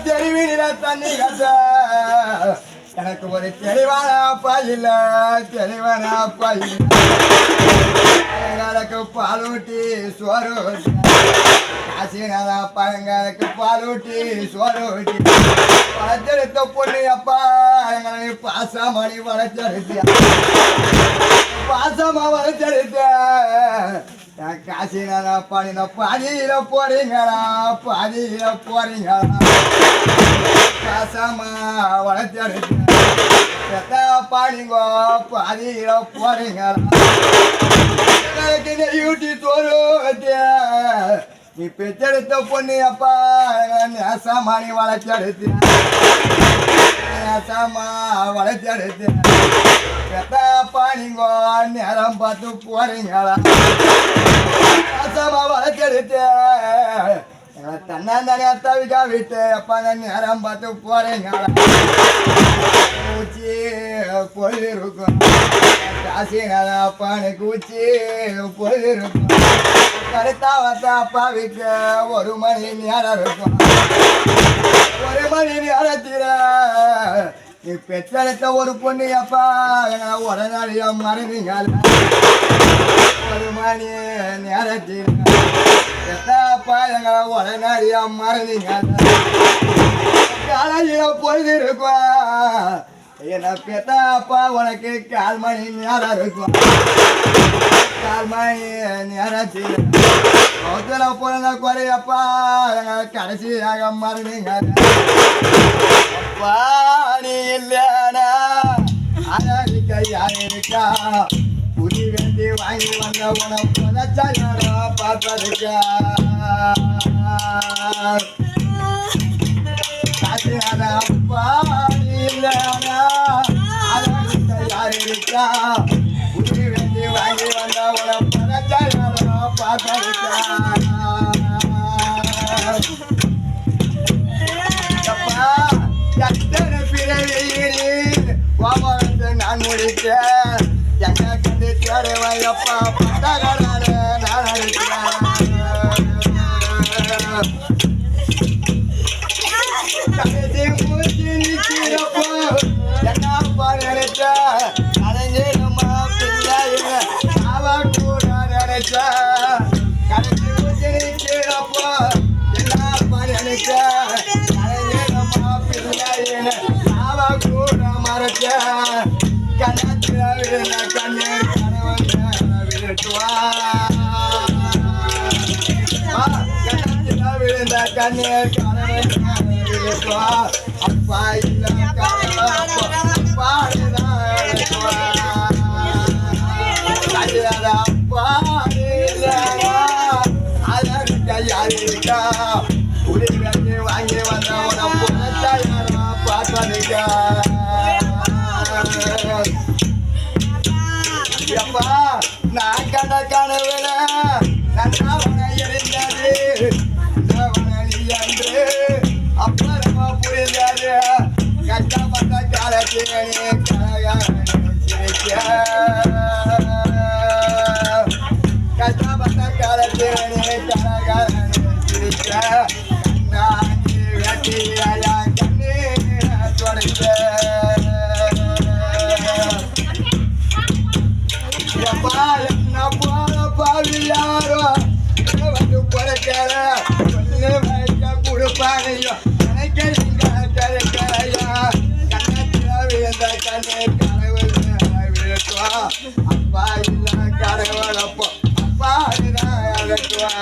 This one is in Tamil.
தெருவில தண்ணி கட்ட எனக்கு ஒரு தெளிவான அப்பா இல்ல தெளிவான அப்பா இல்ல பழங்காலக்கு பாலூட்டி சோறு காசினால பழங்காலக்கு பாலூட்டி சோறு வளர்த்தெடுத்த பொண்ணு அப்பா எங்களை பாசமணி வளர்த்தெடுத்தியா பாசமா வளர்த்தெடுத்த காசினால பாடின பாதியில போறீங்களா பாதியில போறீங்களா பாசமா வளர்த்தெடுத்த பாடிங்கோ பாதியில போறீங்களா யூட்டி தோறு நீ பெற்றெடுத்த பொண்ணு அப்பா நேசமானி வளர்த்தெடுத்து நேசமா வளர்த்தெடுத்து பெத்தப்பா நீங்க நேரம் பார்த்து போறீங்களா நேசமா வளர்த்தெடுத்து தன்னாந்தானே தவிக்கா விட்டு அப்பா நேரம் பார்த்து போறீங்களா ஊச்சி போயிருக்கும் காசினால அப்பானுக்கு ஊச்சி போயிருக்கும் கருத்தா வந்தா அப்பாவுக்கு ஒரு மணி நேரம் இருக்கும் ஒரு மணி நேரத்தில் நீ பெற்றெடுத்த ஒரு பொண்ணு அப்பா உடனடியா மறந்தீங்க ஒரு மணி நேரத்தில் பெத்தப்பா எங்களை உடனடியா மறந்தீங்க காலையில பொழுது இருக்கும் என்ன பெத்தப்பா உனக்கு 1/4 மணி நேரம் இருக்கும் 1/4 மணி நேரத்தில் மொத்தல பிறந்த குறையப்பா கடைசியாக மறந்தீங்க அப்பா நீ இல்லையானா அழகிக்க யார் இருக்கா புதி வேண்டி வாங்கி வந்த உனக்கு புதச்சாரா பார்ப்பதுக்கா அப்பா நீ இல்லையானா அழகிக்க யார் இருக்கா புதி வேண்டி வாங்கி வந்த உனக்கு புதச்சாரா பார்ப்பதுக்கா நான் முடிக்க என்ன கண்டு தேடுவையப்பா பட்டகரான நான் அடிக்கிறேன் மூச்சு நிற்கிறப்போ என்னப்பா நினைச்ச கலைஞரம்மா பிள்ளைங்க அவ கூட நினைச்ச கடைசி மூச்சு நிற்கிறப்போ என்னப்பா நினைச்ச கலைஞரம்மா பிள்ளைங்க அவ கூட மறைச்ச கண்ணத்துல விழுந்த கண்ணீர் கணவன் விழுட்டுவா கண்ணத்துல விழுந்த கண்ணீர் கணவன் விழுட்டுவா அப்பா இல்ல அப்பா அதற்கு கையால் இருக்கா உடல் வாங்கி வந்த உனக்கு பார்ப்பதுக்கா அப்பா நான் கண்ட கனவுல நன்றாவன இருந்தது என்று அப்புறமா புரிந்தது கஷ்டப்பட்ட காலத்திலே கஷ்டப்பட்ட காலத்திலே சிரிக்க நான் வெட்டியா கண்ணீர் தொடங்க என்ன போல பாவியாரோ வந்து குறைக்கல வைக்க கொடுப்பானையோ எனக்கு இங்க கிடைக்கலையா கண்ணத்துல விழுந்த கண்ணே கடவுள் விழுக்குவா அப்பா இல்ல கடவுள் அப்போ அப்பா அழகுவா